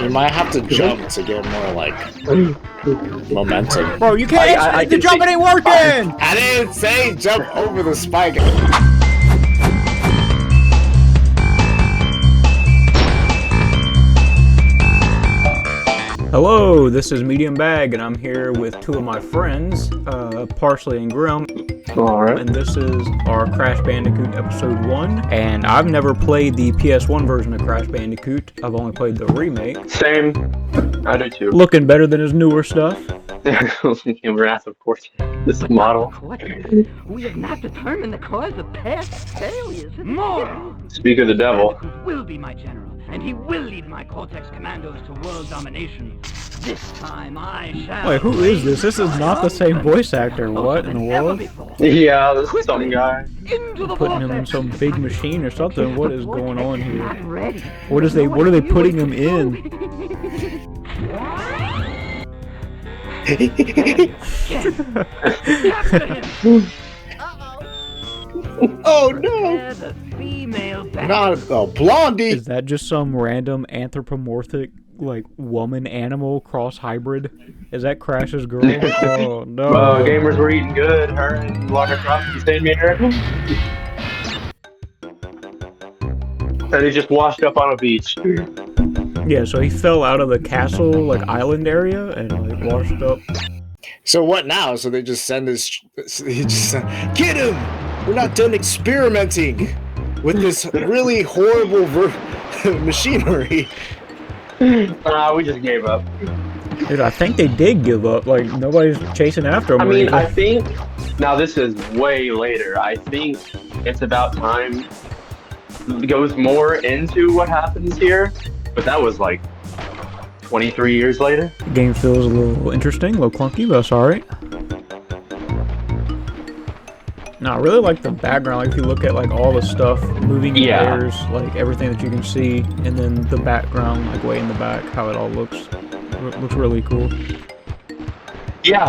You might have to jump to get more, like, momentum. Bro, you can't. The jumping ain't working. I didn't say jump over the spike. Hello, this is MediumBag, and I'm here with two of my friends, Parsley and Grim. Alright. And this is our Crash Bandicoot Episode 1. And I've never played the PS1 version of Crash Bandicoot. I've only played the remake. Same. I do too. Looking better than his newer stuff. Wrath, of course. This model. We have not determined the cause of past failures. More! Speak of the devil. Will be my general, and he will lead my Cortex commandos to world domination. This time I shall... Wait, who is this? This is not the same voice actor. What in the world? Yeah, this is some guy. Into the Putting him in some big machine or something. What is going on here? Not ready. What are they putting him in? Oh no! The female Not a blondie! Is that just some random anthropomorphic, like, woman animal cross hybrid? Is that Crash's girl? Oh no. Gamers were eating good. Her and Lara Croft the same year. And he just washed up on a beach. Yeah, so he fell out of the castle, like, island area and, like, washed up. So what now? So they just send this. He just send, get him! We're not done experimenting with this really horrible machinery. We just gave up. Dude, I think they did give up. Like, nobody's chasing after him. I mean, I think... Now, this is way later. I think it's about time it goes more into what happens here. But that was, like, 23 years later. The game feels a little interesting, a little clunky, but that's alright. No, I really like the background. Like, if you look at, like, all the stuff, moving layers, like, everything that you can see, and then the background, like, way in the back, how it all looks. It looks really cool. Yeah,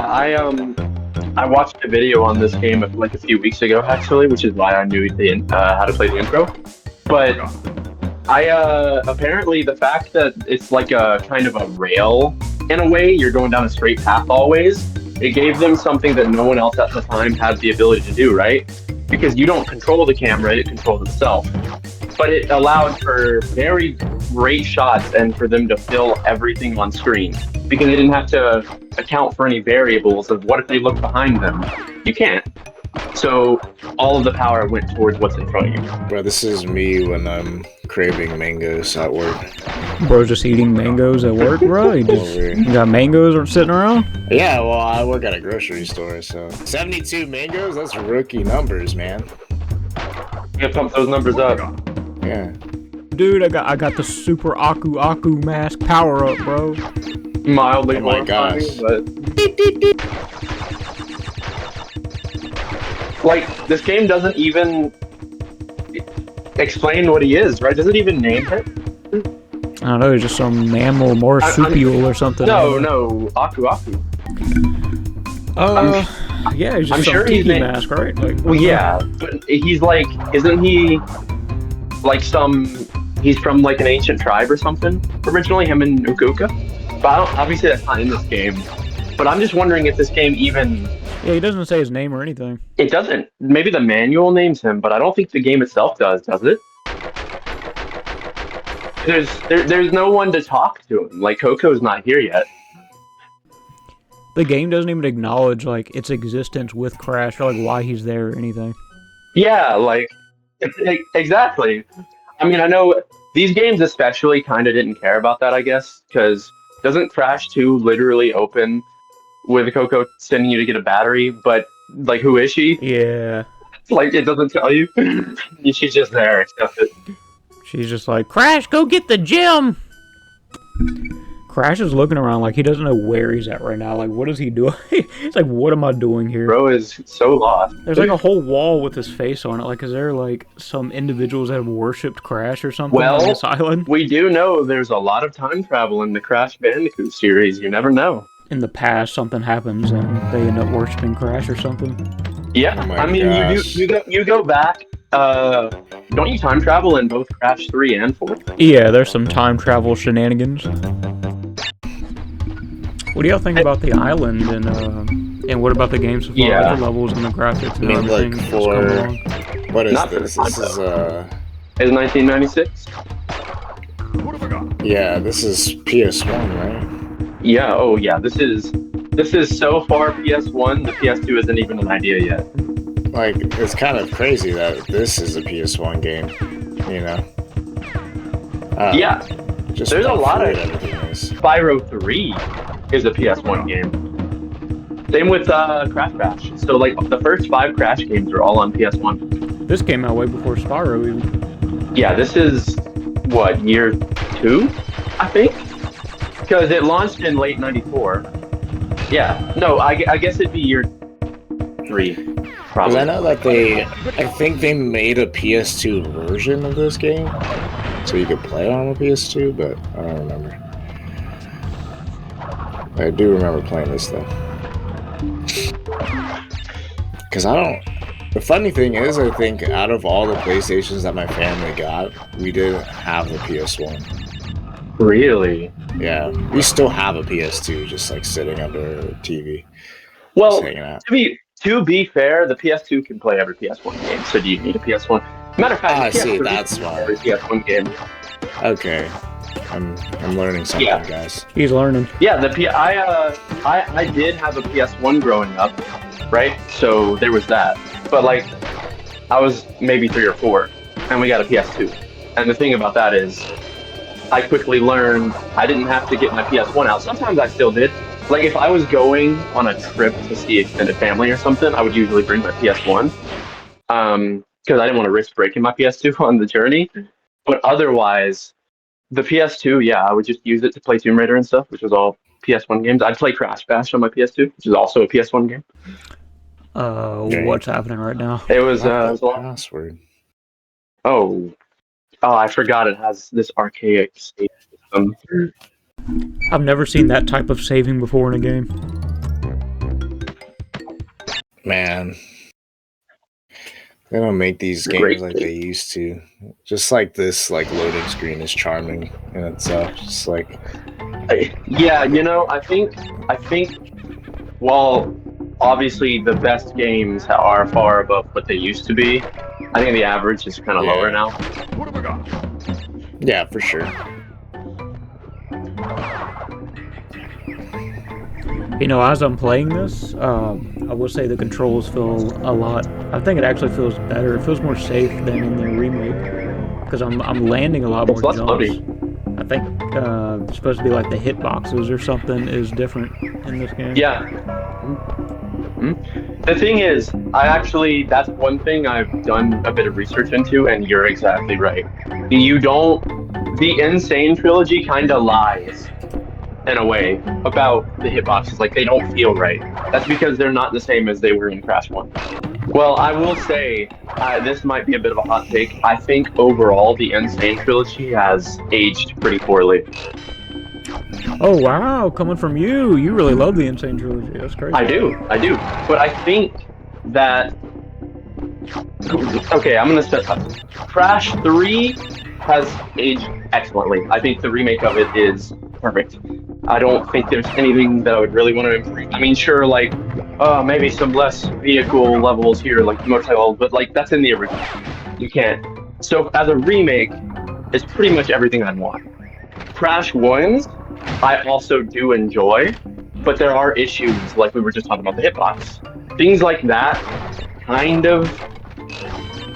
I watched a video on this game like a few weeks ago, actually, which is why I knew how to play the intro. But apparently the fact that it's like a kind of a rail, in a way, you're going down a straight path always, it gave them something that no one else at the time had the ability to do, right? Because you don't control the camera, it controls itself. But it allowed for very great shots and for them to fill everything on screen. Because they didn't have to account for any variables of what if they look behind them. You can't. So all of the power went towards what's in front of you. Bro, this is me when I'm craving mangoes at work. Bro's just eating mangoes at work, bro? You got mangoes sitting around? Yeah, well, I work at a grocery store, so... 72 mangoes? That's rookie numbers, man. You gotta pump those numbers up. Yeah. Dude, I got the super Aku mask power up, bro. Mildly Oh my gosh. but... Like, this game doesn't even explain what he is, right? Does it even name him? I don't know, he's just some mammal marsupial or something. No, Aku. Yeah, he's just I'm some sure tiki mask, right? Like, well, yeah, but he's like, isn't he like he's from like an ancient tribe or something? Originally, him and Ukuka? But obviously that's not in this game. But I'm just wondering if this game even... Yeah, he doesn't say his name or anything. It doesn't. Maybe the manual names him, but I don't think the game itself does it? There's no one to talk to him. Like, Coco's not here yet. The game doesn't even acknowledge, like, its existence with Crash or, like, why he's there or anything. Yeah, like, exactly. I mean, I know these games especially kind of didn't care about that, I guess, because doesn't Crash 2 literally open with Coco sending you to get a battery, but, like, who is she? Yeah. Like, it doesn't tell you. She's just there. Accept it. She's just like, Crash, go get the gem! Crash is looking around like he doesn't know where he's at right now. Like, what is he doing? He's like, what am I doing here? Bro is so lost. There's like a whole wall with his face on it. Like, is there like some individuals that have worshipped Crash or something on this island? We do know there's a lot of time travel in the Crash Bandicoot series. You never know. In the past, something happens and they end up worshiping Crash or something. Yeah, Oh my I mean, gosh. you go back don't you time travel in both Crash 3 and 4? Yeah, there's some time travel shenanigans. What do y'all think about the island and what about the game so far? Yeah. Like the levels and the graphics and I mean, everything like, that's come along? what is Not for this? the This time, is Is 1996? yeah, this is PS1, right? Yeah. Oh, yeah. This is so far PS1. The PS2 isn't even an idea yet. Like, it's kind of crazy that this is a PS1 game, you know? Yeah. Just There's a how lot fluid of everything is. Spyro 3 is a PS1 game. Same with Crash Bash. So like the first 5 Crash games are all on PS1. This came out way before Spyro even. Yeah, this is what, year 2, I think, because it launched in late '94. Yeah, no, I guess it'd be year 3, Because probably. I know that I think they made a PS2 version of this game, so you could play it on a PS2, but I don't remember. I do remember playing this though. Because the funny thing is, I think out of all the PlayStations that my family got, we didn't have the PS1. Really? Yeah, we still have a PS2 just like sitting under a TV, Well, just hanging out. to be fair, the PS2 can play every PS1 game. So do you need a PS1? Matter of fact, I the see, PS3 that's can play why. every PS1 game. Okay, I'm learning something, Yeah. guys. He's learning. Yeah, I did have a PS1 growing up, right? So there was that. But like, I was maybe 3 or 4, and we got a PS2. And the thing about that is, I quickly learned I didn't have to get my PS1 out. Sometimes I still did. Like if I was going on a trip to see extended family or something, I would usually bring my PS1, because I didn't want to risk breaking my PS2 on the journey. But otherwise, the PS2, yeah, I would just use it to play Tomb Raider and stuff, which was all PS1 games. I'd play Crash Bash on my PS2, which is also a PS1 game. What's happening right now? It was Not it that was a lot. password. Oh, I forgot it has this archaic save system. I've never seen that type of saving before in a game. Man, they don't make these games Great. like they used to. Just like this, like loading screen is charming in itself. Just like Yeah, you know, I think, while obviously the best games are far above what they used to be, I think the average is kind of lower now. yeah, for sure. You know, as I'm playing this, I will say the controls feel a lot. I think it actually feels better. It feels more safe than in the remake because I'm landing a lot more It's less jumps. loading. I think it's supposed to be like the hitboxes or something is different in this game. Yeah. The thing is, that's one thing I've done a bit of research into, and you're exactly right. The Insane trilogy kind of lies, in a way, about the hitboxes. Like, they don't feel right. That's because they're not the same as they were in Crash 1. Well, I will say, this might be a bit of a hot take. I think overall, the Insane trilogy has aged pretty poorly. Oh wow, coming from you, you really love the Insane trilogy. That's crazy. I do. But I think that... Okay, I'm going to step up. Crash 3 has aged excellently. I think the remake of it is perfect. I don't think there's anything that I would really want to improve. I mean, sure, like, maybe some less vehicle levels here, like motorcycle, but like that's in the original. You can't. So as a remake, it's pretty much everything I'd want. Crash 1s, I also do enjoy, but there are issues, like we were just talking about the hitbox. Things like that, kind of.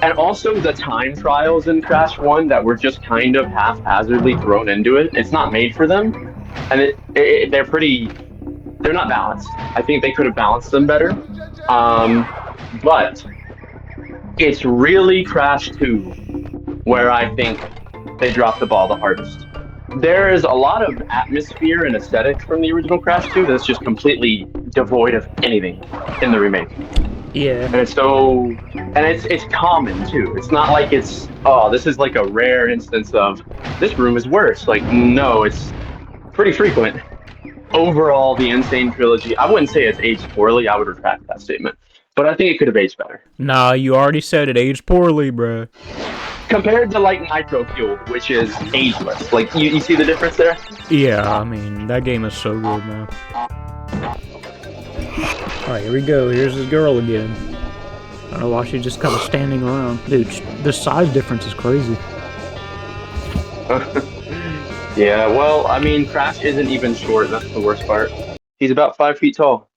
And also the time trials in Crash 1 that were just kind of haphazardly thrown into it. It's not made for them. And they're not balanced. I think they could have balanced them better. But it's really Crash 2 where I think they dropped the ball the hardest. There is a lot of atmosphere and aesthetic from the original Crash 2 that's just completely devoid of anything in the remake. Yeah. And it's common too. It's not like this is like a rare instance of this room is worse. Like, no, it's pretty frequent. Overall, the Insane trilogy, I wouldn't say it's aged poorly. I would retract that statement. but I think it could have aged better. Nah, you already said it aged poorly, bruh. Compared to like Nitro Fuel, which is ageless. Like, you see the difference there? Yeah, I mean, that game is so good, man. Alright, here we go. Here's this girl again. I don't know why she's just kind of standing around. Dude, the size difference is crazy. Yeah, well, I mean, Crash isn't even short. That's the worst part. He's about 5 feet tall.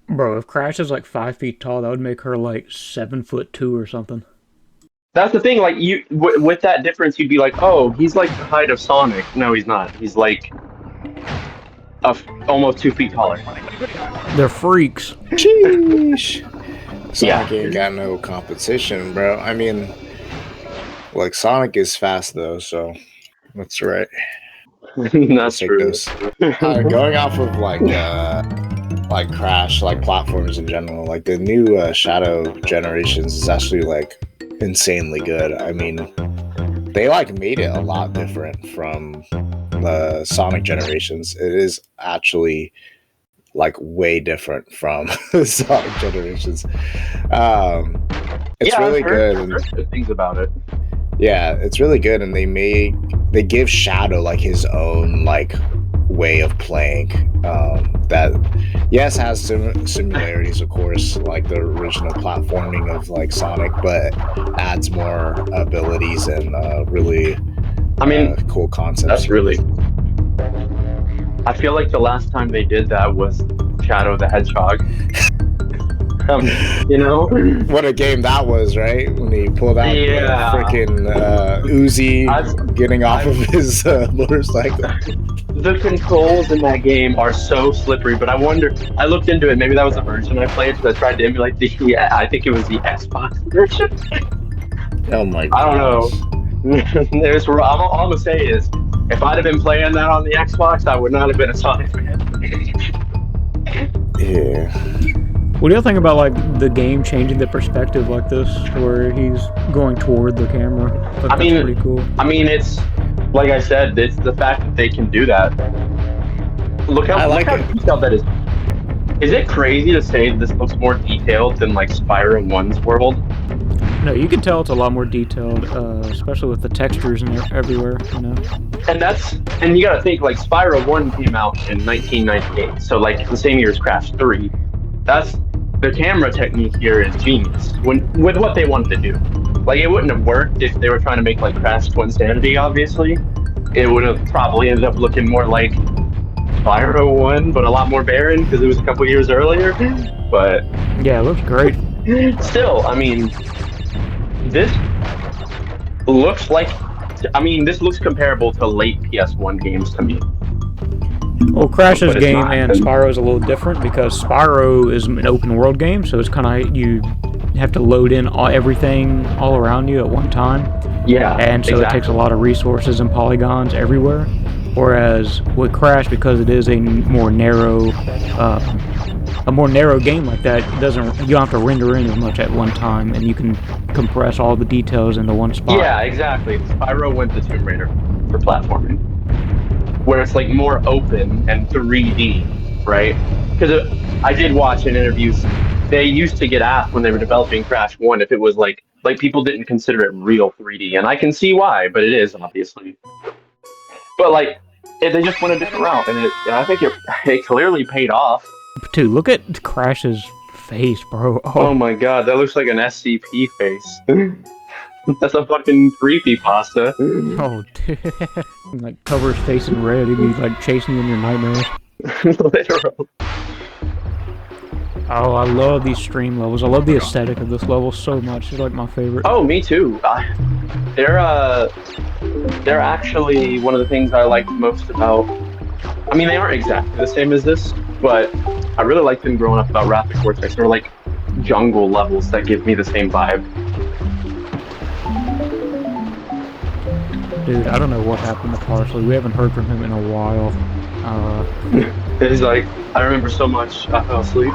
Bro, if Crash is like 5 feet tall, that would make her like 7'2" or something. That's the thing. Like, with that difference, you'd be like, oh, he's like the height of Sonic. No, he's not. He's like almost 2 feet taller. They're freaks. Sheesh. Sonic Yeah. ain't got no competition, bro. I mean, like, Sonic is fast though, so that's right. That's Take true. those. Going off of like Crash, like platforms in general, like the new Shadow Generations is actually like insanely good. I mean, they like made it a lot different from the Sonic Generations. It is actually like way different from Sonic Generations. It's really good. I've heard good things about it. Yeah, it's really good, and they give Shadow like his own like way of playing. That yes has some similarities, of course, like the original platforming of like Sonic, but adds more abilities and really, I mean, cool concepts. that's really. I feel like the last time they did that was Shadow the Hedgehog. You know? What a game that was, right? When he pulled out the freaking Uzi getting off of his motorcycle. The controls in that game are so slippery, but I wonder, I looked into it, maybe that was the version I played, because I tried to emulate I think it was the Xbox version. Oh my god. I don't know. All I'm gonna say is, if I'd have been playing that on the Xbox, I would not have been a Sonic fan. Yeah. What do you think about like the game changing the perspective like this, where he's going toward the camera? That's pretty cool. I mean, it's like I said, it's the fact that they can do that. Look how detailed that is. Is it crazy to say this looks more detailed than like Spyro 1's world? No, you can tell it's a lot more detailed, especially with the textures and everywhere, you know. And you gotta think, like, Spyro 1 came out in 1998, so like the same year as Crash 3. The camera technique here is genius with what they wanted to do. Like, it wouldn't have worked if they were trying to make like Crash Twinsanity, obviously. It would have probably ended up looking more like Spyro 1, but a lot more barren because it was a couple years earlier. But yeah, it looks great. Still, I mean, this looks comparable to late PS1 games to me. Well, Crash's game and Spyro's a little different because Spyro is an open world game, so it's kind of you have to load in everything all around you at one time. Yeah, and so it takes a lot of resources and polygons everywhere. Whereas with Crash, because it is a more narrow game like that, you don't have to render in as much at one time, and you can compress all the details into one spot. Yeah, exactly. Spyro went to Tomb Raider for platforming, where it's like more open and 3D, right? Because I did watch in interviews, they used to get asked when they were developing Crash 1 if it was like people didn't consider it real 3D, and I can see why, but it is, obviously. But like, if they just went a different route, and I think it clearly paid off. Dude, look at Crash's face, bro. Oh my god, that looks like an SCP face. That's a fucking creepypasta. Oh, dude. Like, cover his face in red, he'd be like chasing you in your nightmares. Literal. Oh, I love these stream levels. I love the aesthetic of this level so much. It's like my favorite. Oh, me too. They're actually one of the things I like most about. I mean, they aren't exactly the same as this, but I really like them growing up about Rapid Cortex. They're like jungle levels that give me the same vibe. Dude, I don't know what happened to Parsley. We haven't heard from him in a while. It's like, I remember so much, I fell asleep.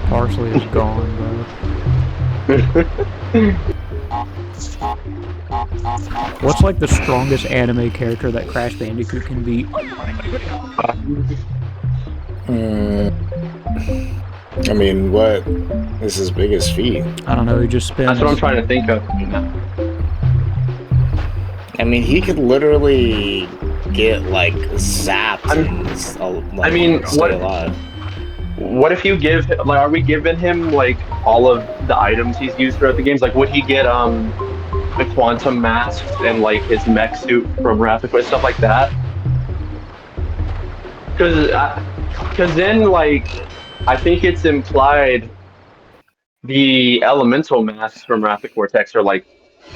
Parsley is gone, bro. What's like the strongest anime character that Crash Bandicoot can beat? I mean, what is his biggest feat? I don't know. He just spins. That's what I'm trying to think of. I mean, he could literally get like zapped and stay alive. What if you give like, are we giving him like all of the items he's used throughout the games? Like, would he get the quantum masks and like his mech suit from Wrath of Quest, stuff like that? Because then like I think it's implied the elemental masks from Wrath of Cortex are like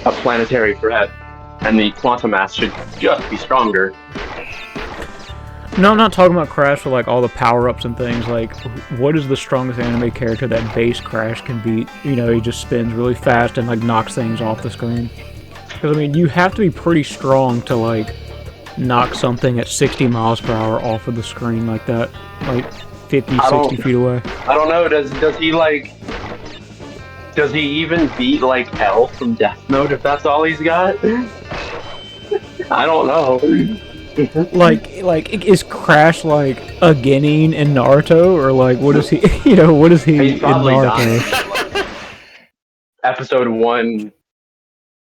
a planetary threat, and the quantum mask should just be stronger. No, I'm not talking about Crash with like all the power-ups and things. Like, what is the strongest anime character that base Crash can beat? You know, he just spins really fast and like knocks things off the screen. Because I mean, you have to be pretty strong to like knock something at 60 miles per hour off of the screen like that, like 50, 60 feet away. I don't know. Does he even beat like L from Death Note if that's all he's got? I don't know. Like, is Crash like a Genin in Naruto, or like what is he? You know, what is he in Naruto? Episode 1,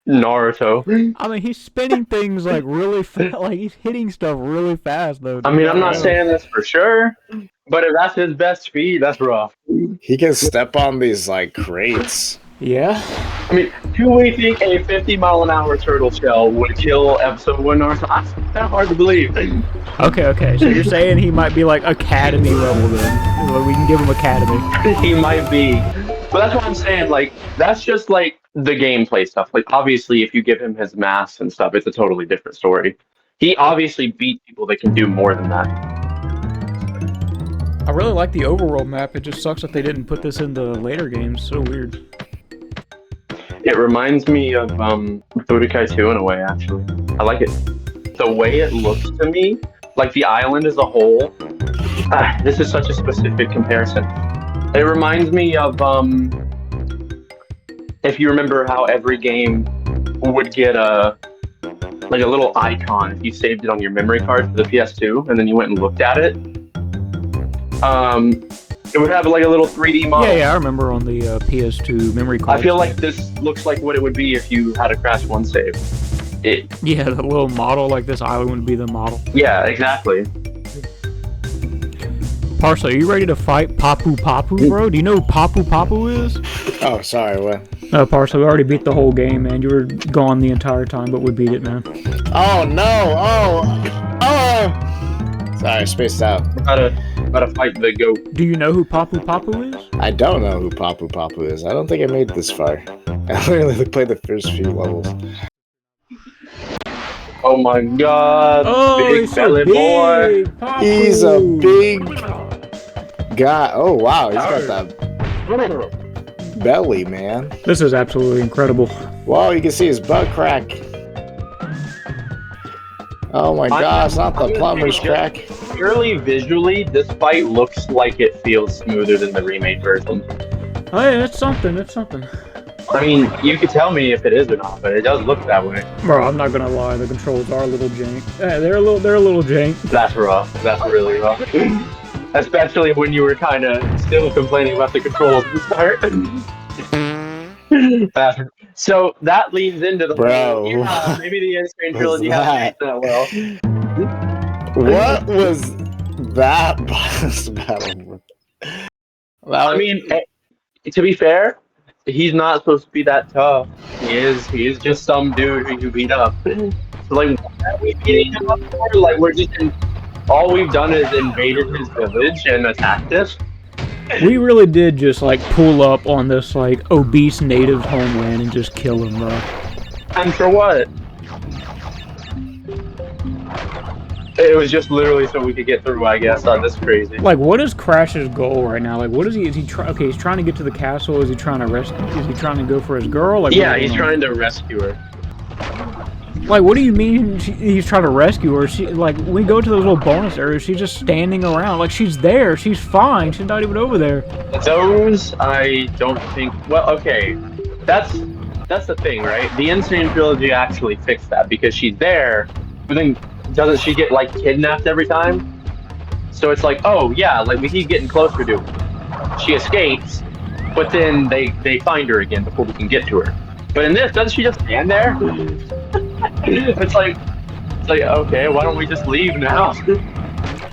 Naruto. I mean, he's spinning things like really fast. Like he's hitting stuff really fast, though. I mean, I'm not saying this for sure, but if that's his best feat, that's rough. He can step on these like crates. Yeah. I mean, do we think a 50-mile-an-hour turtle shell would kill Episode 1 Naruto? That's kind of hard to believe. Okay. So you're saying he might be like Academy level then? Well, we can give him Academy. He might be. But that's what I'm saying. Like, that's just like the gameplay stuff. Like, obviously, if you give him his masks and stuff, it's a totally different story. He obviously beat people that can do more than that. I really like the overworld map. It just sucks that they didn't put this in the later games. So weird. It reminds me of Budokai 2 in a way, actually. I like it. The way it looks to me, like the island as a whole, this is such a specific comparison. It reminds me of, if you remember how every game would get a little icon if you saved it on your memory card for the PS2, and then you went and looked at it. It would have like a little 3D model. Yeah, I remember on the PS2 memory card. I feel like this looks like what it would be if you had a Crash 1 save. Yeah, the little model, like this island would be the model. Yeah, exactly. Parsley, are you ready to fight Papu Papu, bro? Do you know who Papu Papu is? Oh, sorry, what? Parsley, we already beat the whole game, man. You were gone the entire time, but we beat it, man. Oh, no! Oh! Sorry, I spaced out. About to fight the goat. Do you know who Papu Papu is? I don't know who Papu Papu is. I don't think I made this far. I literally played the first few levels. Oh my god. Oh, big belly boy. Papu. He's a big guy. Oh, wow. He's got that belly, man. This is absolutely incredible. Wow, you can see his butt crack. Oh my gosh, not the plumber's crack. Purely visually, this fight looks like it feels smoother than the remake version. Oh yeah, it's something. I mean, you could tell me if it is or not, but it does look that way. Bro, I'm not gonna lie, the controls are a little jank. Yeah, they're a little jank. That's rough. That's really rough. Especially when you were kind of still complaining about the controls at the start. So that leads into the bro. Yeah, maybe the Insane Trilogy hasn't done that well. What was that boss battle? I mean, to be fair, he's not supposed to be that tough. He is just some dude who you beat up. So like, why are we beating him up for? Like, all we've done is invaded his village and attacked it. We really did just like pull up on this like obese native homeland and just kill him, bro. And for what? It was just literally so we could get through, I guess. That's crazy. Like, what is Crash's goal right now? Like, what is he? Is he okay? He's trying to get to the castle. Is he trying to rescue? Is he trying to go for his girl? Like, yeah, he's trying to rescue her. Like, what do you mean he's trying to rescue her? She, like, when we go to those little bonus areas, she's just standing around. Like, she's there. She's fine. She's not even over there. Those, I don't think... Well, okay. That's the thing, right? The Insane Trilogy actually fixed that because she's there, but then doesn't she get, like, kidnapped every time? So it's like, oh, yeah, like, we keep getting closer to her. she escapes, but then they find her again before we can get to her. But in this, doesn't she just stand there? It's like okay, why don't we just leave now?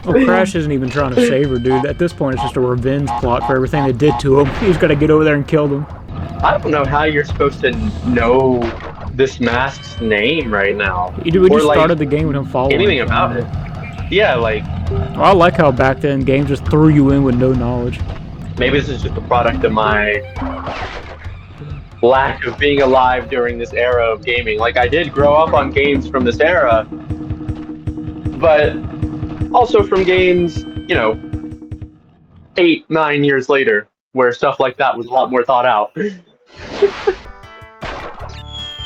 Well, Crash isn't even trying to save her, dude. At this point, it's just a revenge plot for everything they did to him. He's got to get over there and kill them. I don't know how you're supposed to know this mask's name right now. We just started the game with him following. Anything about it? Yeah, like. Well, I like how back then games just threw you in with no knowledge. Maybe this is just a product of my lack of being alive during this era of gaming. Like, I did grow up on games from this era, but also from games, 8-9 years later, where stuff like that was a lot more thought out.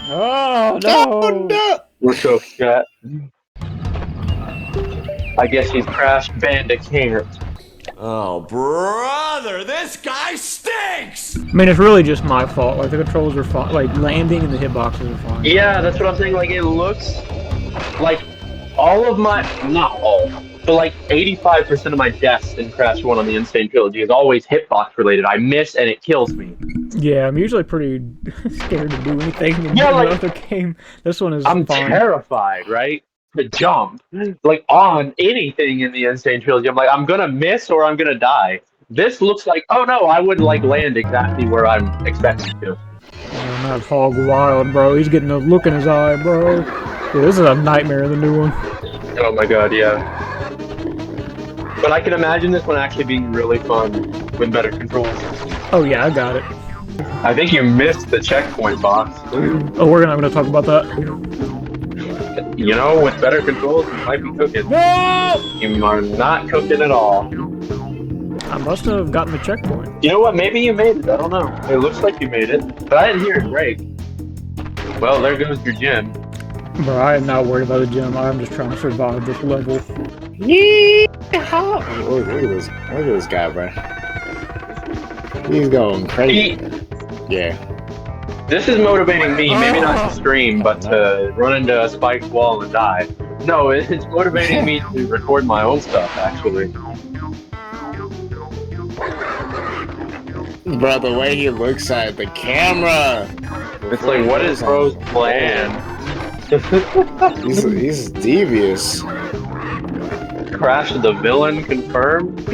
Oh, no! What's up, chat? I guess he's Crash Bandicoot. Oh, brother, this guy stinks! I mean, it's really just my fault. Like, the controls are fine. Like, landing and the hitboxes are fine. Yeah, that's what I'm saying. Like, it looks like all of my... Not all. But, like, 85% of my deaths in Crash 1 on the Insane Trilogy is always hitbox related. I miss and it kills me. Yeah, I'm usually pretty scared to do anything in Yeah, like, other game. This one is I'm fine. terrified, right? To jump, like, on anything in the Insane Trilogy. I'm like, I'm gonna miss or I'm gonna die. This looks like, oh no, I would, like, land exactly where I'm expecting to. Man, that Hog Wild, bro. He's getting a look in his eye, bro. Yeah, this is a nightmare, the new one. Oh my god, yeah. But I can imagine this one actually being really fun with better controls. Oh yeah, I got it. I think you missed the checkpoint box. Oh, we're not gonna talk about that. With better controls, you might be cooking. No! You are not cooking at all. I must have gotten the checkpoint. You know what? Maybe you made it. I don't know. It looks like you made it, but I didn't hear it break. Well, there goes your gym. Bro, I am not worried about the gym. I'm just trying to survive this level. Look at this guy, bro. He's going crazy. Yeah. This is motivating me, maybe not to stream, but to run into a spiked wall and die. No, it's motivating me to record my own stuff, actually. Bro, the way he looks at the camera. It's like, what is bro's plan? He's devious. Crash the villain confirmed?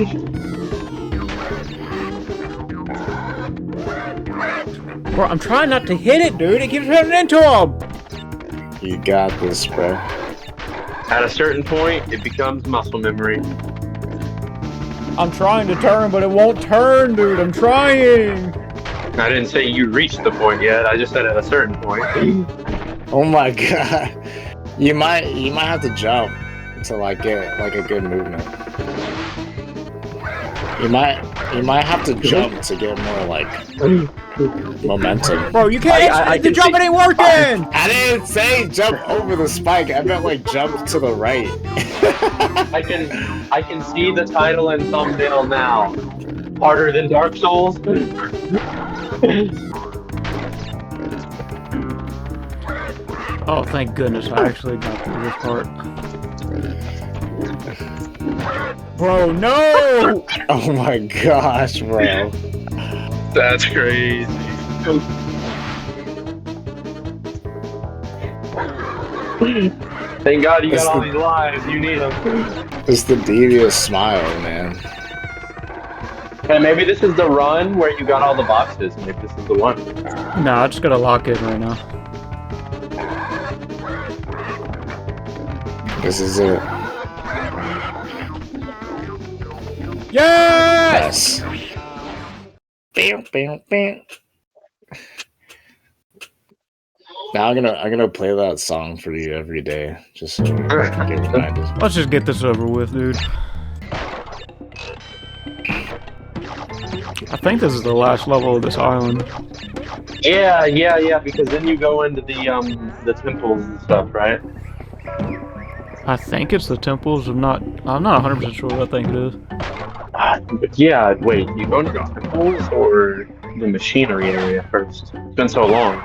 Bro, I'm trying not to hit it, dude. It keeps running into him. You got this, bro. At a certain point, it becomes muscle memory. I'm trying to turn, but it won't turn, dude. I'm trying. I didn't say you reached the point yet. I just said at a certain point. Oh my god. You might have to jump to like get like a good movement. You might have to jump to get more like momentum. Bro, you can't. The jumping ain't working. I didn't say jump over the spike. I meant like jump to the right. I can see the title and thumbnail now. Harder than Dark Souls. Oh, thank goodness I actually got through this part. Bro, no! Oh my gosh, bro. That's crazy. Thank God you got all these lives. You need them. It's the devious smile, man. And maybe this is the run where you got all the boxes. Maybe this is the one. No, I just gotta lock in right now. This is it. Yes! Bam, bam, bam. Now I'm gonna play that song for you every day, just so you can get reminded. Let's just get this over with, dude. I think this is the last level of this island. Yeah, because then you go into the temples and stuff, right? I think it's the temples. I'm not 100% sure what I think it is. Yeah, wait, you go into the temples or the machinery area first? It's been so long.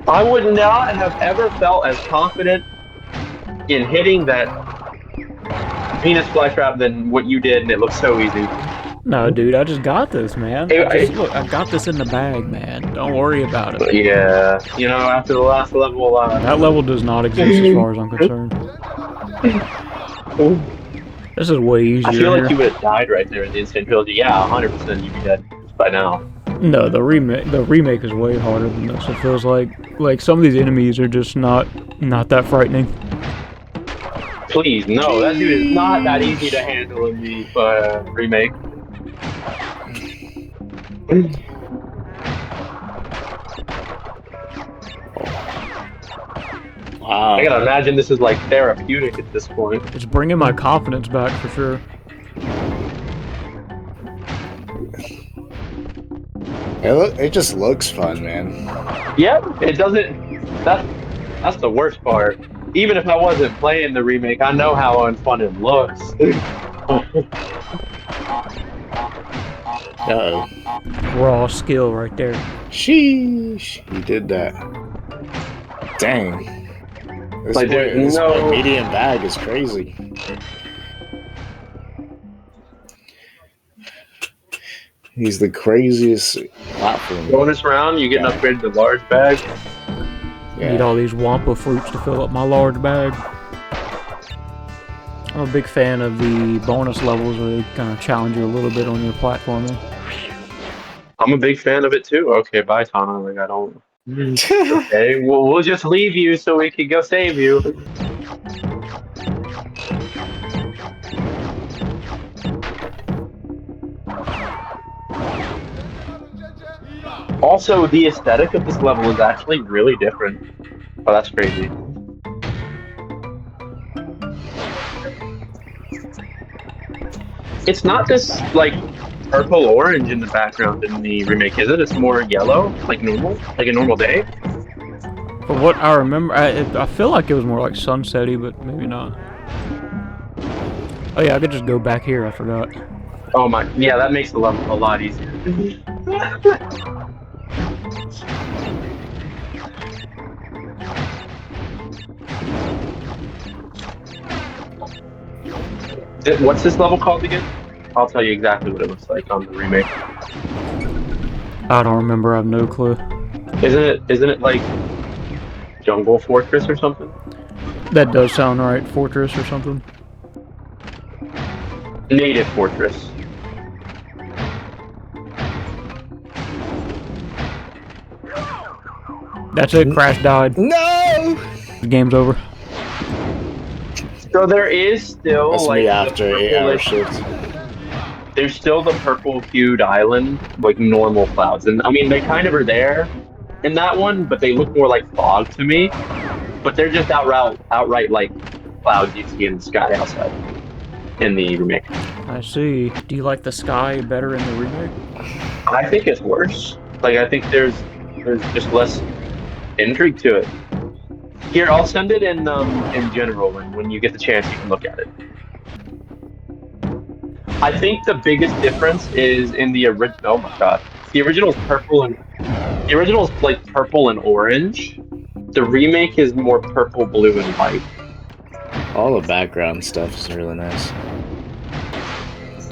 I would not have ever felt as confident in hitting that Venus flytrap than what you did, and it looks so easy. No, dude, I just got this, man. Look, I got this in the bag, man. Don't worry about it. Yeah, you know, after the last level, that level does not exist as far as I'm concerned. This is way easier. I feel like you would have died right there in the instant trilogy. Yeah, 100% you'd be dead by now. No, the remake is way harder than this. It feels like some of these enemies are just not that frightening. Please, no, that dude is not that easy to handle in the remake. Wow. I gotta imagine this is like therapeutic at this point. It's bringing my confidence back for sure. It just looks fun, man. Yep, it doesn't. That's the worst part. Even if I wasn't playing the remake, I know how unfun it looks. Uh-oh. Raw skill right there. Sheesh. You did that. Dang. This Like, there's no... MediumBag is crazy. He's the craziest platform. Bonus round, you get an upgrade to the large bag. Yeah. Need all these Wampa fruits to fill up my large bag. I'm a big fan of the bonus levels where they kind of challenge you a little bit on your platforming. I'm a big fan of it too. Okay, bye, Tana. Like, I don't... Okay, we'll just leave you so we can go save you. Also, the aesthetic of this level is actually really different. Oh, that's crazy. It's not this, like, purple-orange in the background in the remake, is it? It's more yellow, like normal? Like a normal day? But what I remember, I feel like it was more like sunsetty, but maybe not. Oh yeah, I could just go back here, I forgot. Oh my, yeah, that makes the level a lot easier. What's this level called again? I'll tell you exactly what it looks like on the remake. I don't remember, I have no clue. Isn't it like Jungle Fortress or something? That does sound right, Fortress or something. Native Fortress. That's it, Crash died. No! The game's over. So there is still That's like me after 8 hour shift. There's still the purple-hued island, like normal clouds, and I mean they kind of are there in that one, but they look more like fog to me. But they're just outright like clouds you see in the sky outside in the remake. I see. Do you like the sky better in the remake? I think it's worse. Like I think there's just less intrigue to it. Here, I'll send it in general, and when you get the chance, you can look at it. I think the biggest difference is in the original. Oh my god, the original's purple and the original's like purple and orange. The remake is more purple, blue, and white. All the background stuff is really nice.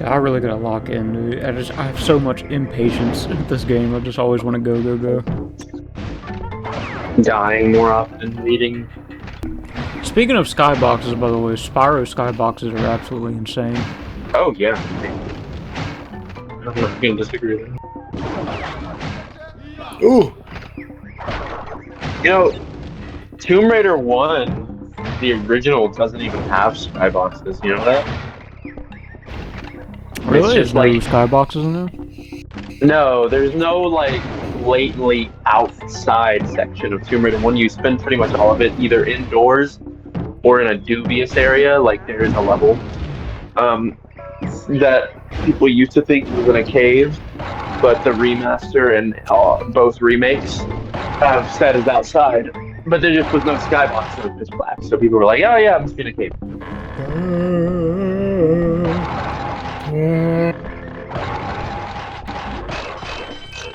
I really gotta lock in, dude. I have so much impatience with this game. I just always want to go. Dying more often, meeting. Speaking of skyboxes, by the way, Spyro skyboxes are absolutely insane. Oh yeah. I'm not gonna disagree with that. Ooh! You know, Tomb Raider 1, the original, doesn't even have skyboxes. You know that? Really? It's just There's like no skyboxes in there? no, there's no like blatantly outside section of Tomb Raider 1. You spend pretty much all of it either indoors or in a dubious area, like there is a level that people used to think was in a cave, but the remaster and both remakes have said is outside. But there just was no skybox, so it was just black. So people were like, oh yeah, I'm just in a cave.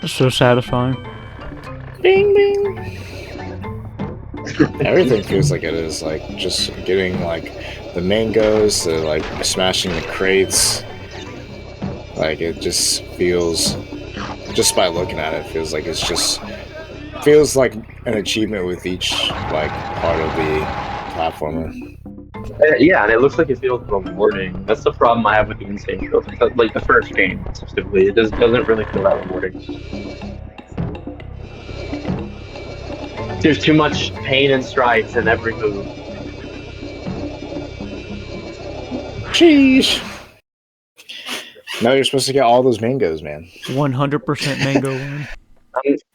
It's so satisfying. Bing bing! Everything feels like it is, like, just getting, like, the mangoes, the, like, smashing the crates. Like, it just feels, just by looking at it, feels like it's just, feels like an achievement with each, like, part of the platformer. Yeah, and it looks like it feels rewarding. That's the problem I have with the Insane Trophy. Like the first game, specifically, it just doesn't really feel that rewarding. There's too much pain and strife in every move. Sheesh. No, you're supposed to get all those mangoes, man. 100% mango one.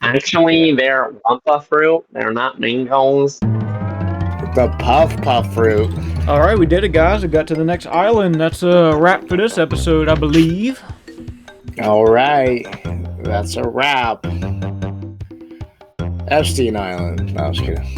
Actually, they're wampa fruit. They're not mangoes. The puff fruit. All right, we did it, guys. We got to the next island. That's a wrap for this episode, I believe. All right, that's a wrap. Epstein Island. No, I was kidding.